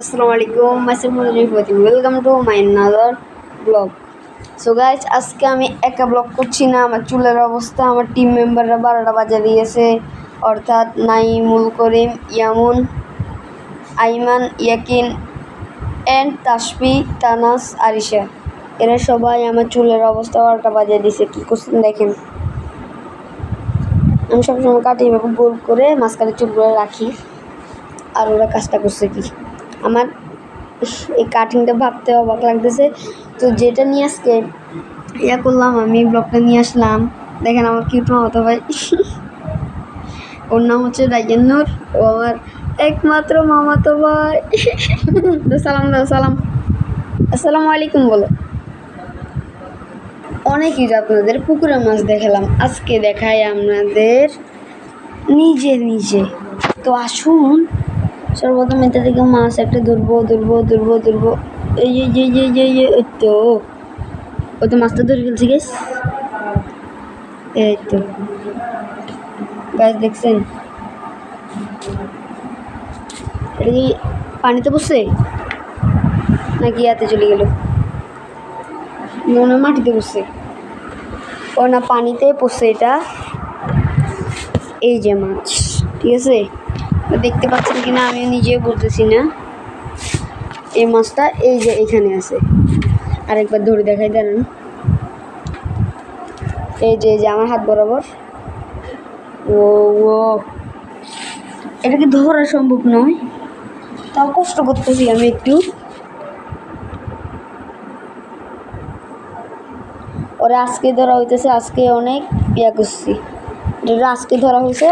আসসালামু আলাইকুম, welcome to my another blog. So guys, আজকে আমি একা ব্লগ করছি না। আমার চুলের অবস্থা, আমার টিম মেম্বাররা 12টা বাজে দিয়েছে, অর্থাৎ নাইমুল করিম, ইয়ামুন, আইমান, ইয়াকিন অ্যান্ড তাসফি, তানাস, আরিশা, এরা সবাই আমার চুলের অবস্থা 12টা বাজে দিয়েছে। কী করছেন দেখেন। আমি সবসময় কাটি এভাবে গোল করে মাঝখানে চুলগুলো রাখি, আর ওরা কাজটা করছে কি, আমার এই কাটিংটা ভাবতে অবাক লাগতেছে। তো যেটা নিয়ে আজকে করলাম, আমি ব্লগটা নিয়ে আসলাম। দেখেন আমার কিউট মামাতো ভাই, ওর নাম হচ্ছে রাইয়ান্নুর, ও আমার একমাত্র মামাতো ভাই। সালাম দাও, সালাম, আসসালামু আলাইকুম বলো। অনেকই আপনাদের পুকুরে মাছ দেখালাম, আজকে দেখাই আপনাদের নিজে। তো আসুন, সর্বপ্রথম এটা থেকে মাছ একটা ধরবো। এই ওই তো মাছটা ধরে ফেলছি গাইস। এই তো গাইস, দেখছেন এটা কি পানিতে বসছে নাকি ইয়াতে চলে গেল? মনে মাটিতে বসছে, ও না পানিতে পড়ছে এটা। এই যে মাছ, ঠিক আছে, দেখতে পাচ্ছেন কিনা আমিও নিজেও বলতেছি না। এই মাছটা এই যে এখানে আছে, আরেকবার ধরে দেখাই, দাঁড়ান। এই যে আমার হাত বরাবর। ও এটাকে ধরা সম্ভব নয়, তাও কষ্ট করতেছি আমি একটু। ওরা আজকে ধরা হইতেছে, আজকে অনেক ইয়া করছি, এটা আজকে ধরা হয়েছে।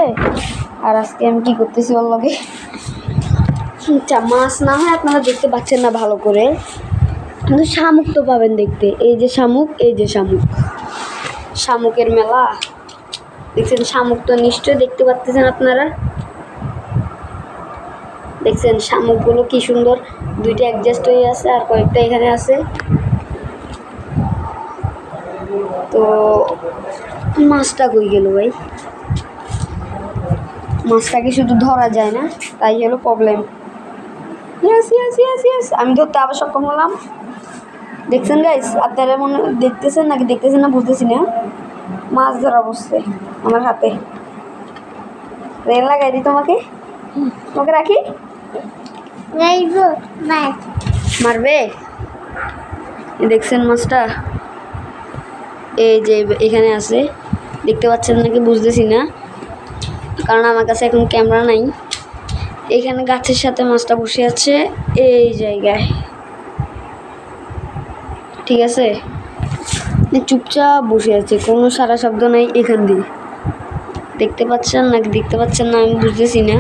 আর আজকে আমি কি করতেছি ওর লগে, মাছ না হয় আপনারা দেখতে পাচ্ছেন না ভালো করে, কিন্তু শামুক তো পাবেন দেখতে। এই যে শামুকের মেলা দেখছেন। শামুক তো নিশ্চয়ই দেখতে পাচ্ছেন আপনারা, দেখছেন শামুকগুলো কি সুন্দর, দুইটা অ্যাডজাস্ট হয়ে আছে আর কয়েকটা এখানে আছে। তো মাছটা কই গেল ভাই? মাছটাকে শুধু ধরা যায় না, তাই হলো প্রবলেম। ইয়েস, আমি ধরতে আবার সক্ষম হলাম। দেখছেন গাইস, আপনারা মনে দেখতেছেন নাকি দেখতেছেন না বুঝতেছি না। মাছ ধরা বসছে আমার হাতে, রেল লাগাই দিই তোমাকে রাখি। মারবে? দেখছেন মাছটা এই যে এখানে আছে, দেখতে পাচ্ছেন নাকি বুঝতেছি না, কারণ আমার কাছে এখন ক্যামেরা নাই। এখানে গাছের সাথে মাছটা বসে আছে এই জায়গায়, ঠিক আছে, চুপচাপ বসে আছে, কোনো সারা শব্দ নাই এখান দিয়ে। দেখতে পাচ্ছেন নাকি দেখতে পাচ্ছেন না আমি বুঝতেছি না।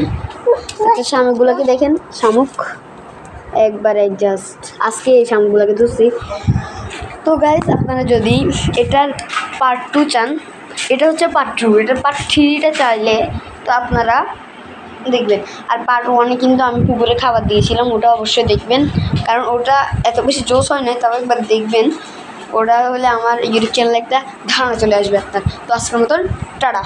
আচ্ছা, শামুকগুলোকে দেখেন, শামুক একবারে জাস্ট আজকে এই শামুকগুলোকে ধরছি। তো গাইস, আপনারা যদি এটার পার্ট 2 চান, এটা হচ্ছে পার্ট 2, এটার পার্ট 3টা চাইলে তো আপনারা দেখবেন। আর পার্ট 1-এ কিন্তু আমি পুকুরে খাবার দিয়েছিলাম, ওটা অবশ্যই দেখবেন, কারণ ওটা এত বেশি জোশ হয় না, তবে একবার দেখবেন। ওটা হলে আমার ইউটিউব চ্যানেলে একটা ধারণা চলে আসবে আপনার। তো আজকের মতন টাটা।